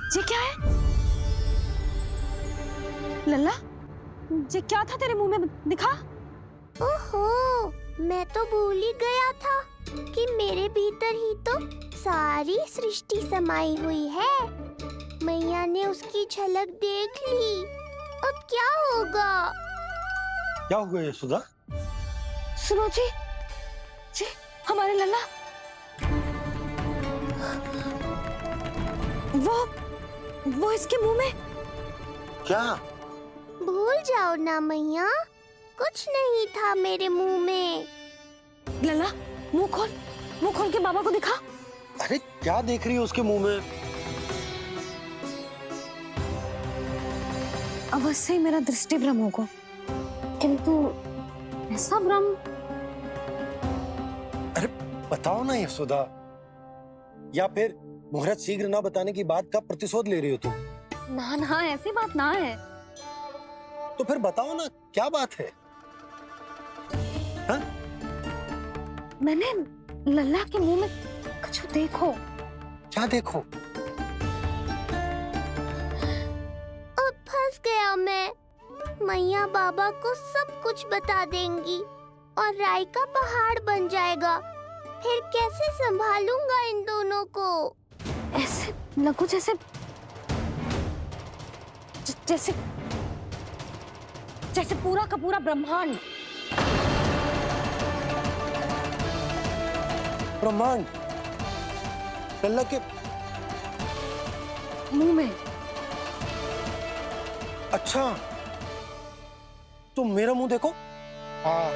ये क्या है लल्ला? ये क्या था तेरे मुंह में, दिखा। ओहो, मैं तो भूल ही गया था कि मेरे भीतर ही तो सारी सृष्टि समाई हुई है। मैया ने उसकी झलक देख ली। अब क्या होगा? क्या हुआ यशोदा? सुनो जी, हमारे लल्ला वो इसके मुंह में। क्या? भूल जाओ ना मैया, कुछ नहीं था मेरे मुंह में। लल्ला मुंह खोल के बाबा को दिखा। अरे क्या देख रही है उसके मुंह में? अवश्य ही मेरा दृष्टि भ्रम होगा, किंतु ऐसा भ्रम। अरे बताओ ना यशोदा, या फिर मुहूर्त शीघ्र ना बताने की बात का प्रतिशोध ले रही हो तुम? ना, ऐसी बात ना है। तो फिर बताओ ना, क्या बात है? हाँ? मैंने लल्ला के मुंह में कुछ देखो। क्या देखो? अब फंस गया मैं। मैया बाबा को सब कुछ बता देंगी और राय का पहाड़ बन जाएगा। फिर कैसे संभालूंगा इन दोनों को? ऐसे लगो जैसे जैसे जैसे पूरा का पूरा ब्रह्मांड। ब्रह्मांड लल्ला के मुंह में। अच्छा, तुम मेरा मुंह देखो। हाँ।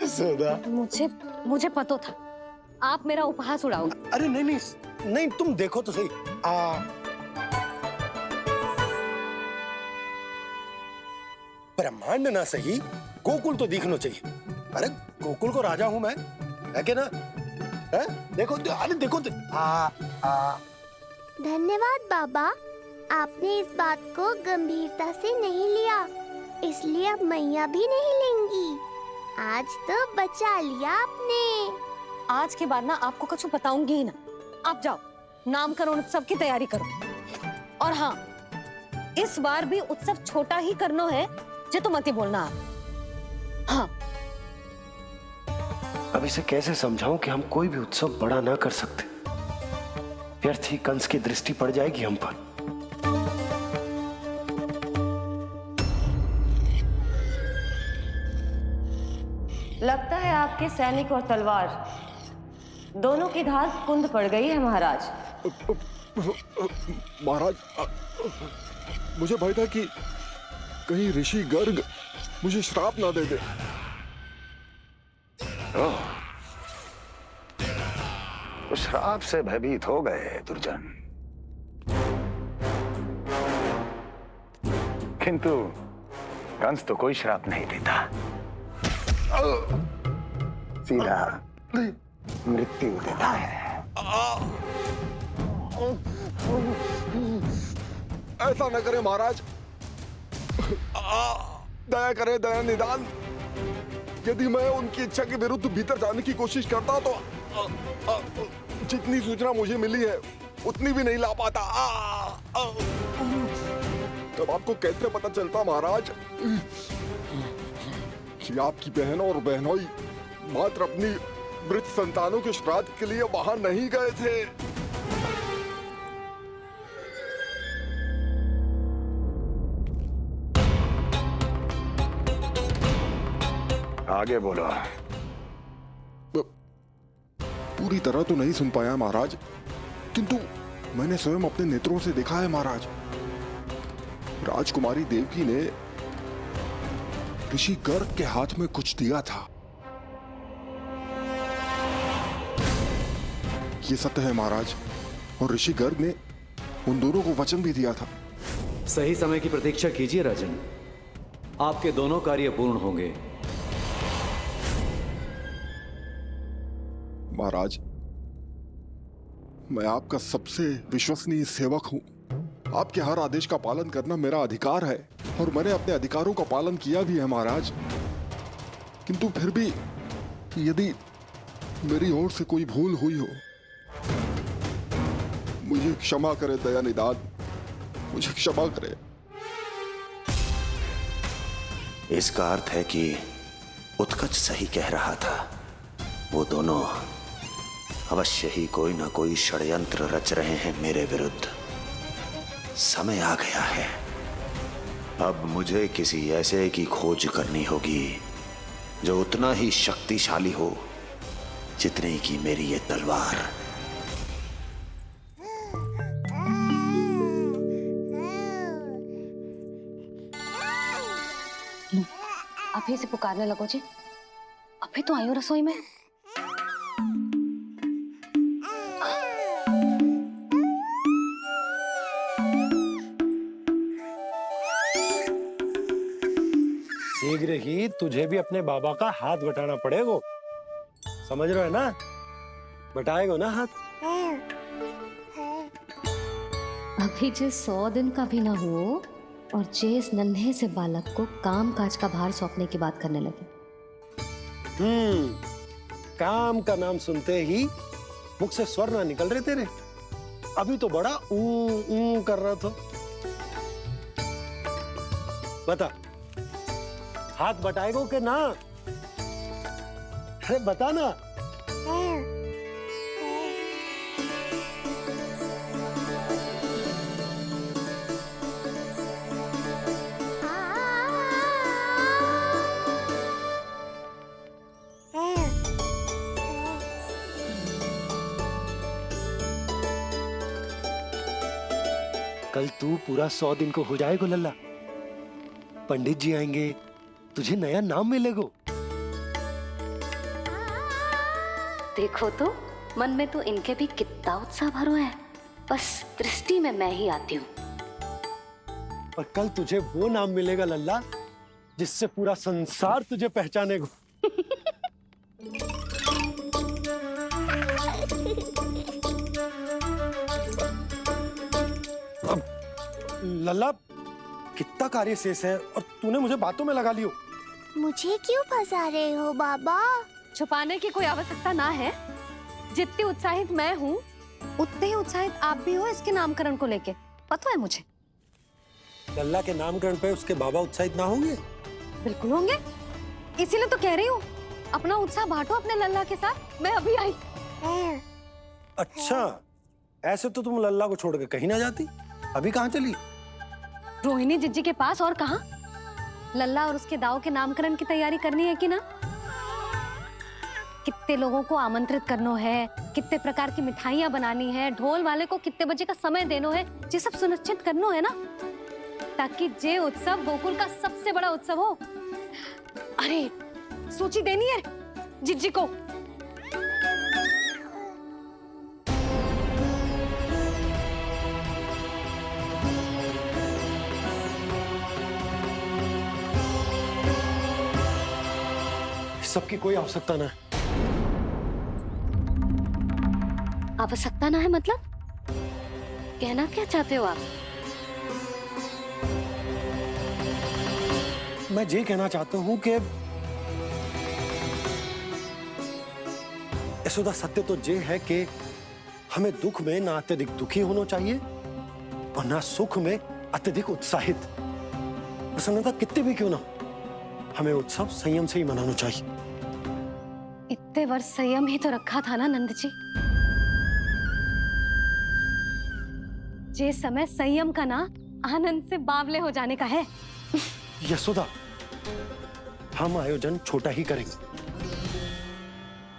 यशोदा, मुझे पता था आप मेरा उपहास उड़ाओगे। अरे नहीं, तुम देखो तो सही। ब्रह्मांड ना सही, गोकुल तो दिखना चाहिए। अरे गोकुल को राजा हूं मैं, है कि ना? है? देखो, अरे देखो। धन्यवाद बाबा, आपने इस बात को गंभीरता से नहीं लिया, इसलिए अब मैया भी नहीं लेंगी। आज तो बचा लिया आपने। आज के बाद ना आपको कुछ बताऊंगी ही ना। आप जाओ, नामकरण उत्सव की तैयारी करो। और हाँ, इस बार भी उत्सव छोटा ही करना है, जो तो मत ही बोलना आप। हाँ। अब इसे कैसे समझाऊं कि हम कोई भी उत्सव बड़ा ना कर सकते? व्यर्थ ही कंस की दृष्टि पड़ जाएगी हम पर। लगता है आपके सैनिक और तलवार दोनों की धार कुंद पड़ गई है महाराज। महाराज, मुझे भय था कि कहीं ऋषि गर्ग मुझे श्राप ना दे दे। तो श्राप से भयभीत हो गए दुर्जन, किंतु कंस तो कोई श्राप नहीं देता, सीधा मृत्यु देता है। ऐसा न करे महाराज, दया करे, दया निदान। यदि मैं उनकी इच्छा के विरुद्ध भीतर जाने की कोशिश करता तो जितनी सूचना मुझे मिली है उतनी भी नहीं ला पाता। तब आपको कैसे पता चलता महाराज कि आपकी बहन और बहनोई मात्र अपनी मृत संतानों के श्राद्ध के लिए वहां नहीं गए थे? आगे बोलो। पूरी तरह तो नहीं सुन पाया महाराज, किंतु मैंने स्वयं अपने नेत्रों से देखा है महाराज। राजकुमारी देवकी ने ऋषि गर्ग के हाथ में कुछ दिया था। ये सत्य है महाराज, और ऋषि गर्ग ने उन दोनों को वचन भी दिया था। सही समय की प्रतीक्षा कीजिए राजन, आपके दोनों कार्य पूर्ण होंगे। महाराज, मैं आपका सबसे विश्वसनीय सेवक हूं। आपके हर आदेश का पालन करना मेरा अधिकार है और मैंने अपने अधिकारों का पालन किया भी है महाराज। किंतु फिर भी यदि मेरी ओर से कोई भूल हुई हो, मुझे क्षमा करे दयानिधान, मुझे क्षमा करे। इसका अर्थ है कि उत्कच सही कह रहा था। वो दोनों अवश्य ही कोई ना कोई षड्यंत्र रच रहे हैं मेरे विरुद्ध। समय आ गया है, अब मुझे किसी ऐसे की खोज करनी होगी जो उतना ही शक्तिशाली हो जितनी की मेरी ये तलवार। अभी से पुकारने लगो जी, अभी तो आई हूँ रसोई में। शीघ्र ही तुझे भी अपने बाबा का हाथ बटाना पड़ेगा, समझ रहे हो ना? बटाएगो ना हाथ? अभी जे 100 दिन का भी ना हो और जे इस नन्हे से बालक को काम काज का भार सौंपने की बात करने लगे। काम का नाम सुनते ही मुख से स्वर ना निकल रहे तेरे। अभी तो बड़ा ऊ कर रहा था। बता, हाथ बटाएगो के ना? अरे बता ना। कल तू पूरा 100 दिन को हो जाएगा लल्ला। पंडित जी आएंगे, तुझे नया नाम मिलेगा। देखो तो मन में तो इनके भी कितना उत्साह भरो है, बस दृष्टि में मैं ही आती हूँ। और कल तुझे वो नाम मिलेगा लल्ला जिससे पूरा संसार तुझे पहचानेगा। अब लल्ला, कितना कार्य शेष है और तूने मुझे बातों में लगा लियो। मुझे क्यों फंसा रहे हो बाबा? छुपाने की कोई आवश्यकता ना है। जितनी उत्साहित मैं हूँ उतने ही उत्साहित आप भी हो इसके नामकरण को लेके, पता है मुझे। लल्ला के नामकरण पे उसके बाबा उत्साहित ना होंगे? बिल्कुल होंगे, इसीलिए तो कह रही हूँ अपना उत्साह बांटो अपने लल्ला के साथ। मैं अभी आई। अच्छा, ऐसे तो तुम लल्ला को छोड़ के कहीं ना जाती। अभी कहाँ चली? रोहिणी जिज्जी के पास, और कहाँ? लल्ला और उसके दाव के नामकरण की तैयारी करनी है कि ना? कितने लोगों को आमंत्रित करना है, कितने प्रकार की मिठाइयां बनानी है, ढोल वाले को कितने बजे का समय देना है, ये सब सुनिश्चित करना है ना, ताकि ये उत्सव गोकुल का सबसे बड़ा उत्सव हो। अरे सूची देनी है जिज्जी को। सबकी कोई आवश्यकता ना है। आवश्यकता ना है मतलब? कहना क्या चाहते हो आप? मैं ये कहना चाहता हूं कि यशोदा, सत्य तो ये है कि हमें दुख में ना अत्यधिक दुखी होना चाहिए और ना सुख में अत्यधिक उत्साहित। प्रसन्नता कितने भी क्यों ना, हमें उत्सव संयम से ही मनाना चाहिए। इतने वर्ष संयम ही तो रखा था ना नंद जी। ये समय संयम का ना आनंद से बावले हो जाने का है। यशोदा, हम आयोजन छोटा ही करेंगे।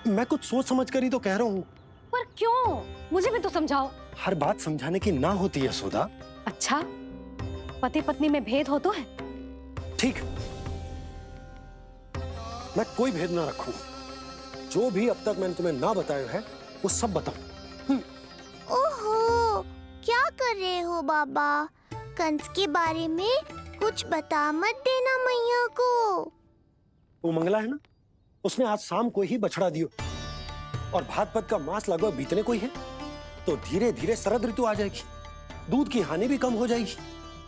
मैं कुछ सोच समझ कर ही तो कह रहा हूँ। पर क्यों? मुझे भी तो समझाओ। हर बात समझाने की ना होती है यशोदा। अच्छा, पति पत्नी में भेद हो तो है? ठीक, मैं कोई भेद ना रखूं। जो भी अब तक मैंने तुम्हें ना बताया है वो सब बताऊं। ओहो, क्या कर रहे हो बाबा? कंस के बारे में कुछ बता मत देना मैया को। वो मंगला है ना, उसने आज शाम को ही बछड़ा दियो और भाद्रपद का मास लगभग बीतने को ही है, तो धीरे धीरे शरद ऋतु आ जाएगी। दूध की हानि भी कम हो जाएगी।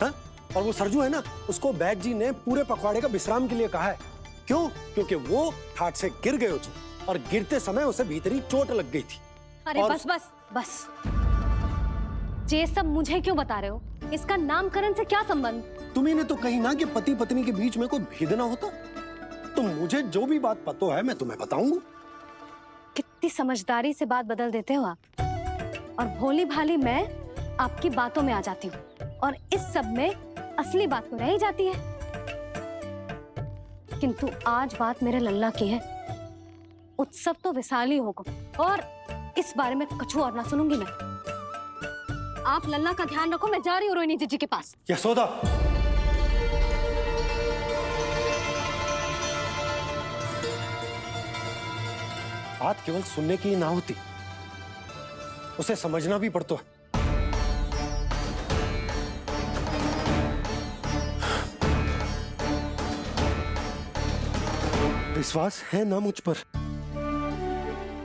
हाँ? और वो सरजू है ना, उसको बैद जी ने पूरे पखवाड़े का विश्राम के लिए कहा है। क्यों? क्योंकि वो ठाट से गिर गए थे और गिरते समय उसे भीतरी चोट लग गई थी। अरे और... बस बस बस, ये सब मुझे क्यों बता रहे हो? इसका नामकरण से क्या संबंध? तुम्ही ने तो कही ना कि पति पत्नी के बीच में कोई भेद ना होता। तो मुझे जो भी बात पता है मैं तुम्हें बताऊंगा। कितनी समझदारी से बात बदल देते हो आप, और भोली भाली मैं आपकी बातों में आ जाती हूँ और इस सब में असली बात तो रह ही जाती है। किंतु आज बात मेरे लल्ला की है। उत्सव तो विशाल ही होगा और इस बारे में कछु और ना सुनूंगी मैं। आप लल्ला का ध्यान रखो, मैं जा रही हूँ रोहिणी जीजी के पास। यशोदा, बात केवल सुनने की ना होती, उसे समझना भी पड़ता है। विश्वास है ना मुझ पर?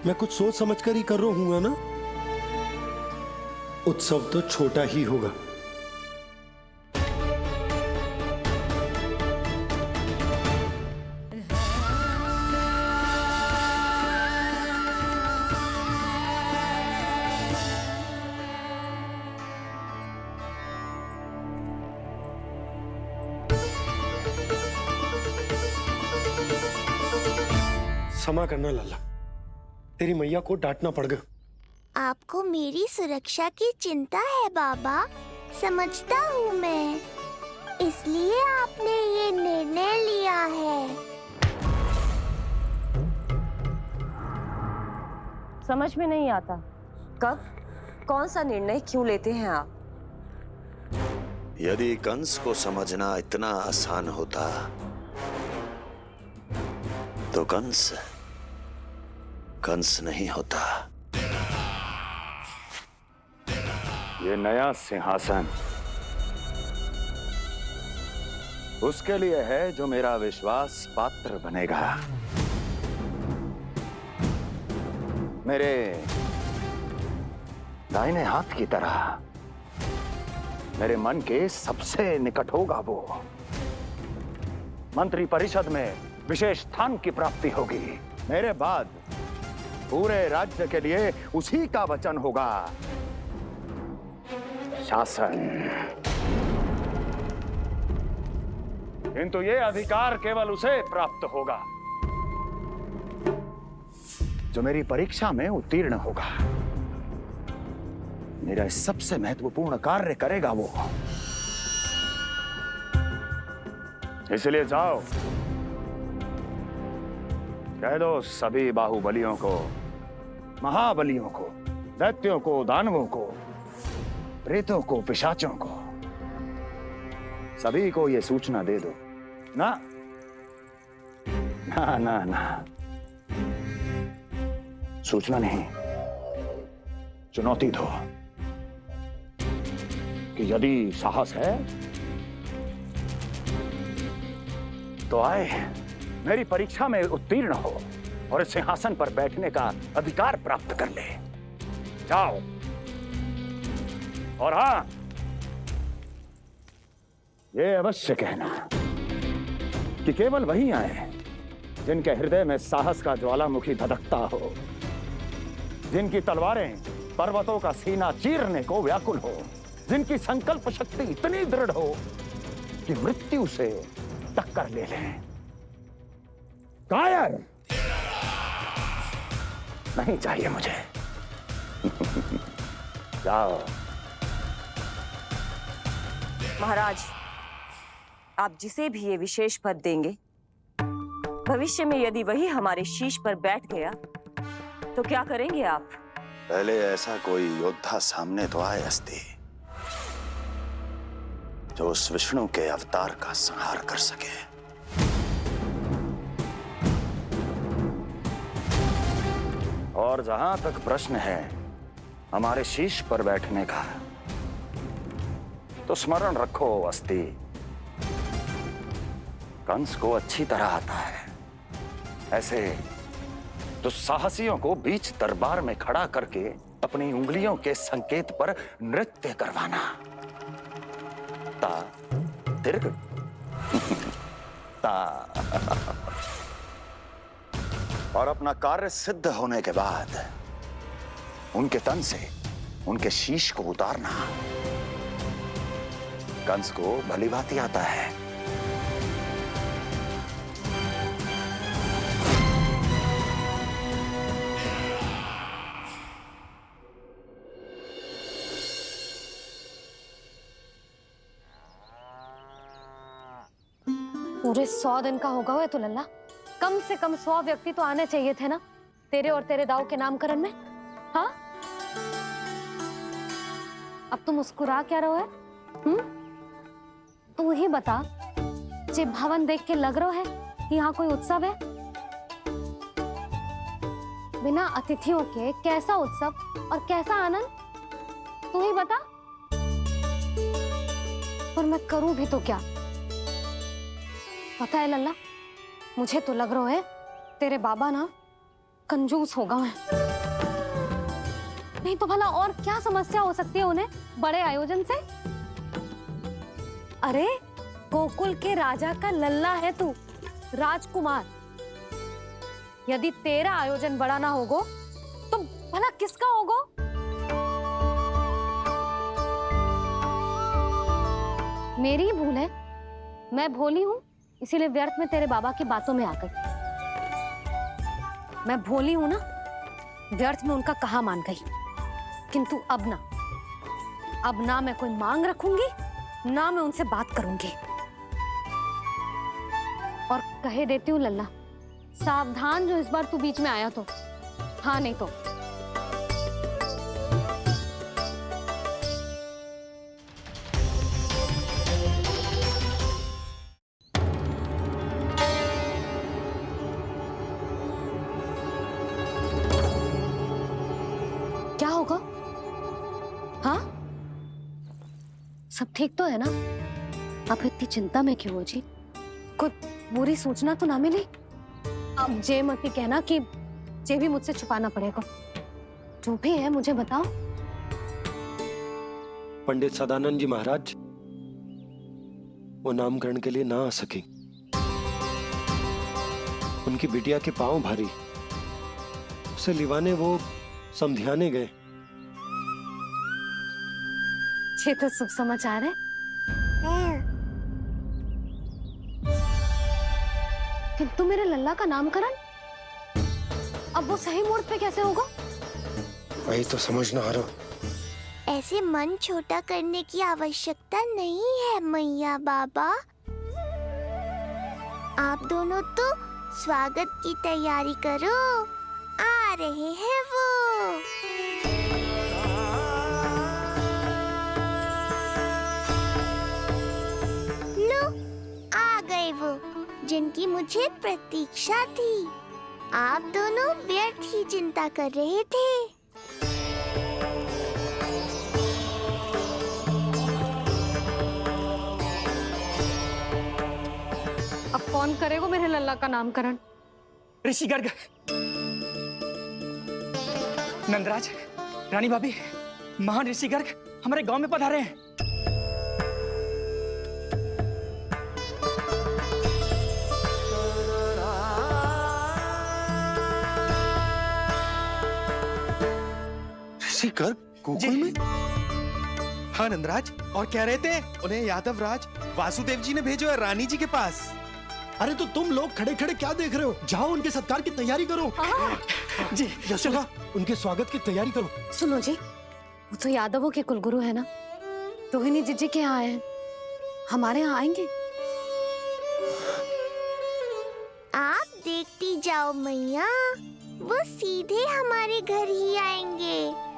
मैं कुछ सोच समझकर ही कर रहा हूँ ना। उत्सव तो छोटा ही होगा। क्षमा करना लल्ला, तेरी मैया को डांटना पड़ गया। आपको मेरी सुरक्षा की चिंता है बाबा, समझता हूँ मैं, इसलिए आपने ये निर्णय लिया है। समझ में नहीं आता, कब कौन सा निर्णय क्यों लेते हैं आप? यदि कंस को समझना इतना आसान होता तो कंस नहीं होता। ये नया सिंहासन उसके लिए है जो मेरा विश्वास पात्र बनेगा। मेरे दाहिने हाथ की तरह मेरे मन के सबसे निकट होगा वो। मंत्री परिषद में विशेष स्थान की प्राप्ति होगी। मेरे बाद पूरे राज्य के लिए उसी का वचन होगा। शासन। किंतु ये अधिकार केवल उसे प्राप्त होगा जो मेरी परीक्षा में उत्तीर्ण होगा। मेरा सबसे महत्वपूर्ण कार्य करेगा वो। इसलिए जाओ, कह दो सभी बाहुबलियों को, महाबलियों को, दैत्यों को, दानवों को, प्रेतों को, पिशाचों को, सभी को ये सूचना दे दो ना ना ना ना, सूचना नहीं, चुनौती दो कि यदि साहस है तो आए, मेरी परीक्षा में उत्तीर्ण हो और इस सिंहासन पर बैठने का अधिकार प्राप्त कर ले। जाओ। और हां, ये अवश्य कहना कि केवल वही आए जिनके हृदय में साहस का ज्वालामुखी धधकता हो, जिनकी तलवारें पर्वतों का सीना चीरने को व्याकुल हो, जिनकी संकल्प शक्ति इतनी दृढ़ हो कि मृत्यु से टक्कर ले लें। कायर नहीं चाहिए मुझे। जाओ। महाराज, आप जिसे भी ये विशेष पद देंगे, भविष्य में यदि वही हमारे शीश पर बैठ गया तो क्या करेंगे आप? पहले ऐसा कोई योद्धा सामने तो आए अस्ति, जो उस विष्णु के अवतार का संहार कर सके। और जहां तक प्रश्न है हमारे शीश पर बैठने का, तो स्मरण रखो अस्ति, कंस को अच्छी तरह आता है ऐसे दुस्साहसियों को बीच दरबार में खड़ा करके अपनी उंगलियों के संकेत पर नृत्य करवाना। ता दीर्घ ता। और अपना कार्य सिद्ध होने के बाद उनके तन से उनके शीश को उतारना कंस को भली भांति आता है। पूरे 100 दिन का होगा हुआ तो लल्ला, कम से कम 100 व्यक्ति तो आने चाहिए थे ना तेरे और तेरे दाऊ के नामकरण में। हाँ, अब तुम मुस्कुरा क्या रहो है? तू ही बता, जे भवन देख के लग रहा है कि यहाँ कोई उत्सव है? बिना अतिथियों के कैसा उत्सव और कैसा आनंद, तू ही बता। पर मैं करूं भी तो क्या? पता है लल्ला, मुझे तो लग रहा है तेरे बाबा ना कंजूस होगा है। नहीं तो भला और क्या समस्या हो सकती है उन्हें बड़े आयोजन से? अरे गोकुल के राजा का लल्ला है तू, राजकुमार। यदि तेरा आयोजन बड़ा ना होगो तो भला किसका होगो? मेरी ही भूल है, मैं भोली हूं, इसीलिए व्यर्थ में तेरे बाबा की बातों में आ गई। मैं भोली हूं ना, व्यर्थ में उनका कहा मान गई। किंतु अब ना मैं कोई मांग रखूंगी, ना मैं उनसे बात करूंगी। और कहे देती हूँ लल्ला, सावधान जो इस बार तू बीच में आया तो। हाँ नहीं तो क्या होगा? हाँ, सब ठीक तो है ना? आप इतनी चिंता में क्यों हो जी? कोई बुरी सूचना तो ना मिली? अब जे मत कहना कि जे भी मुझसे छुपाना पड़ेगा। जो भी है मुझे बताओ। पंडित सदानंद जी महाराज वो नामकरण के लिए ना आ सके। उनकी बिटिया के पांव भारी, उसे लिवाने वो समझाने गए। ये तो शुभ समाचार है। किंतु मेरे लल्ला का नामकरण अब वो सही मुहूर्त पे कैसे होगा? वही तो समझ ना आ रहा। ऐसे मन छोटा करने की आवश्यकता नहीं है मैया बाबा। आप दोनों तो स्वागत की तैयारी करो, आ रहे हैं वो। लो, आ गए वो जिनकी मुझे प्रतीक्षा थी। आप दोनों व्यर्थ ही चिंता कर रहे थे। अब कौन करेगा मेरे लल्ला का नामकरण? ऋषि गर्ग, नंदराज, रानी भाभी, महान ऋषि गर्ग हमारे गांव में पधारे हैं। ऋषि गर्ग गोकुल में? हाँ नंदराज, और कह रहे थे उन्हें यादव राज वासुदेव जी ने भेजो है रानी जी के पास। अरे तो तुम लोग खड़े खड़े क्या देख रहे हो? जाओ उनके सत्कार की तैयारी करो। जी यशोदा, उनके स्वागत की तैयारी करो। सुनो जी, वो तो यादवों के कुलगुरु है ना, रोहिणी जीजी के यहाँ आए हैं, हमारे यहाँ आएंगे। आप देखती जाओ मैया, वो सीधे हमारे घर ही आएंगे।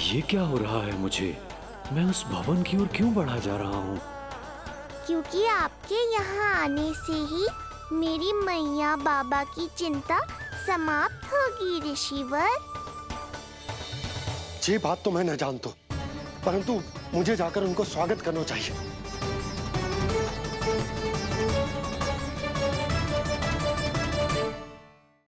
ये क्या हो रहा है मुझे? मैं उस भवन की ओर क्यों बढ़ा जा रहा हूँ? क्योंकि आपके यहाँ आने से ही मेरी मैया बाबा की चिंता समाप्त होगी ऋषिवर। ये बात तो मैं न जानता, परंतु मुझे जाकर उनको स्वागत करना चाहिए।